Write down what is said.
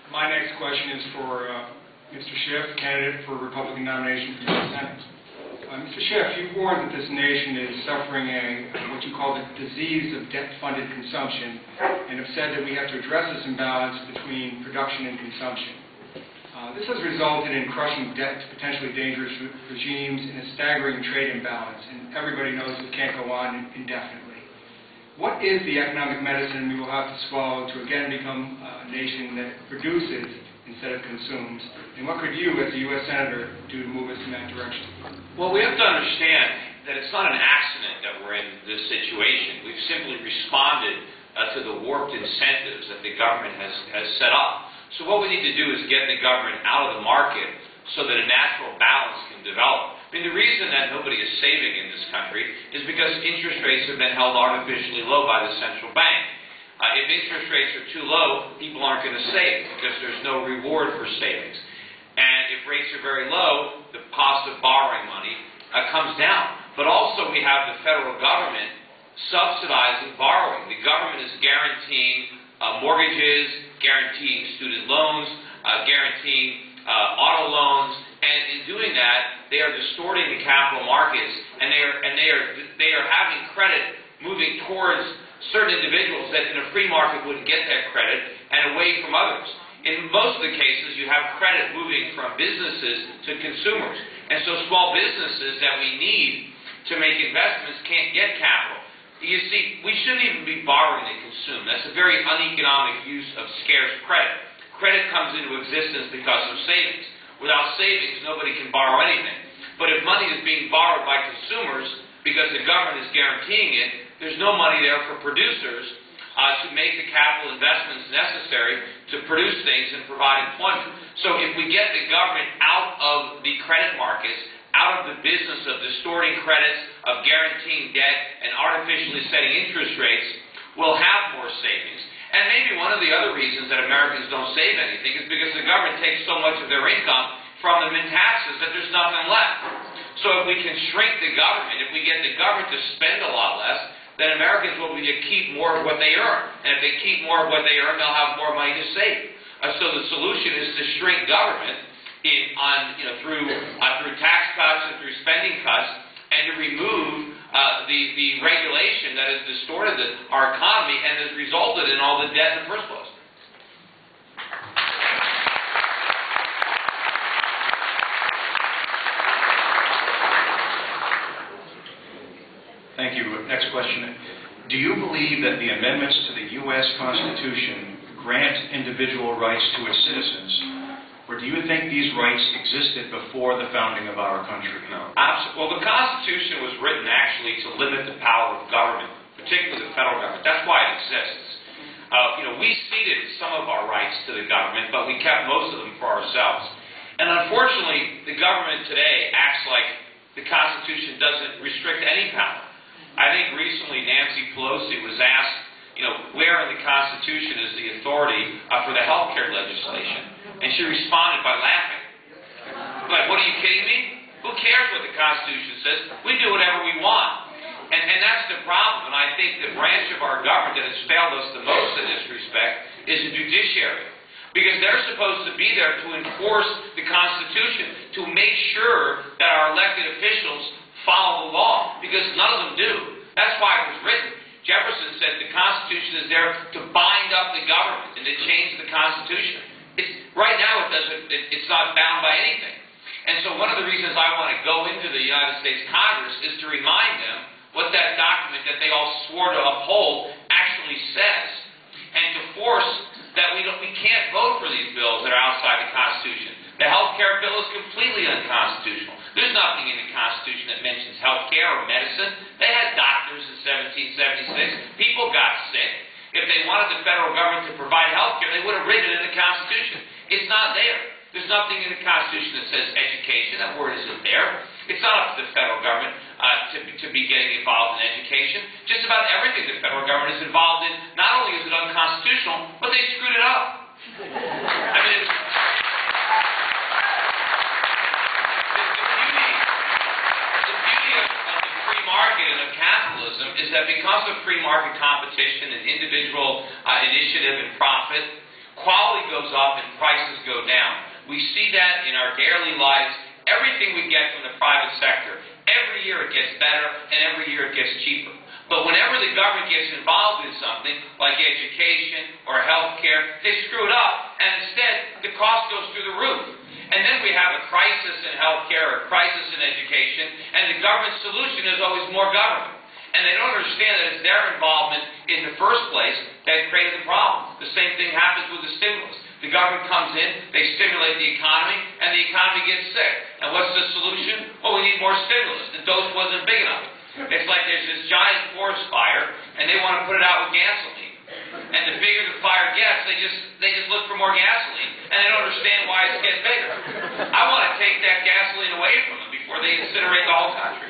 My next question is for Mr. Schiff, candidate for Republican nomination for the U.S. Senate. Mr. Schiff, you've warned that this nation is suffering what you call the disease of debt-funded consumption, and have said that we have to address this imbalance between production and consumption. This has resulted in crushing debt to potentially dangerous regimes and a staggering trade imbalance, and everybody knows it can't go on indefinitely. What is the economic medicine we will have to swallow to again become a nation that produces instead of consumes? And what could you, as a U.S. Senator, do to move us in that direction? Well, we have to understand that it's not an accident that we're in this situation. We've simply responded to the warped incentives that the government has set up. So what we need to do is get the government out of the market so that a natural balance can develop. I mean, the reason that nobody is saving in this country is because interest rates have been held artificially low by the central bank. If interest rates are too low, people aren't going to save because there's no reward for savings. And if rates are very low, the cost of borrowing money comes down. But also we have the federal government subsidizing borrowing. The government is guaranteeing mortgages, guaranteeing student loans, guaranteeing auto loans, and in doing that, they are distorting the capital markets, and they are having credit moving towards certain individuals that in a free market wouldn't get that credit, and away from others. In most of the cases, you have credit moving from businesses to consumers, and so small businesses that we need to make investments can't get capital. You see, we shouldn't even be borrowing to consume. That's a very uneconomic use of scarce credit. Credit comes into existence because of savings. Without savings, nobody can borrow anything. But if money is being borrowed by consumers because the government is guaranteeing it, there's no money there for producers to make the capital investments necessary to produce things and provide employment. So if we get the government out of the credit markets, out of the business of distorting credits, of guaranteeing debt, and artificially setting interest rates, we'll have more savings. And maybe one of the other reasons that Americans don't save anything is because the government takes so much of their income from them in taxes that there's nothing left. So if we can shrink the government, if we get the government to spend a lot less, then Americans will be to keep more of what they earn. And if they keep more of what they earn, they'll have more money to save. So the solution is to shrink government through tax cuts and through spending cuts, and to remove the regulation that has distorted our economy and has resulted in all the debt in the first place. Thank you. Next question. Do you believe that the amendments to the U.S. Constitution grant individual rights to its citizens, or do you think these rights existed before the founding of our country? No. Well, the Constitution was written actually to limit the power of government, particularly the federal government. That's why it exists. We ceded some of our rights to the government, but we kept most of them for ourselves. And unfortunately, the government today acts like the Constitution doesn't restrict any power. I think recently Nancy Pelosi was asked, where in the Constitution is the authority for the health care legislation? And she responded by laughing. Like, what are you kidding me? Who cares what the Constitution says? We do whatever we want. And that's the problem. And I think the branch of our government that has failed us the most in this respect is the judiciary. Because they're supposed to be there to enforce the Constitution, to make sure that our elected officials follow the law. Because none of them do. That's why it was written. Jefferson said the Constitution is there to bind up the government and to change the Constitution. Right now it's not bound by anything. And so one of the reasons I want to go into the United States Congress is to remind them what that document that they all swore to uphold actually says, and to force that we can't vote for these bills that are outside the Constitution. The health care bill is completely unconstitutional. There's nothing in the Constitution that mentions health care or medicine. They had doctors in 1776. People got sick. If they wanted the federal government to provide health care, they would have written it in the Constitution. It's not there. There's nothing in the Constitution that says education. That word isn't there. It's not up to the federal government to be getting involved in education. Just about everything the federal government is involved in, not only is it unconstitutional, but they screwed it up. I mean, the beauty of the free market and of capitalism is that because of free market competition and individual initiative and profit, quality goes up and prices go down. We see that in our daily lives. Everything we get from the private sector, every year it gets better, and every year it gets cheaper. But whenever the government gets involved in something, like education or health care, they screw it up, and instead, the cost goes through the roof. And then we have a crisis in health care, a crisis in education, and the government solution is always more government. And they don't understand that it's their involvement in the first place that created the problem. The same thing happens with the stimulus. The government comes in, they stimulate the economy, and the economy gets sick. And what's the solution? Well, we need more stimulus. The dose wasn't big enough. It's like there's this giant forest fire, and they want to put it out with gasoline. And the bigger the fire gets, they just look for more gasoline, and they don't understand why it's getting bigger. I want to take that gasoline away from them before they incinerate the whole country.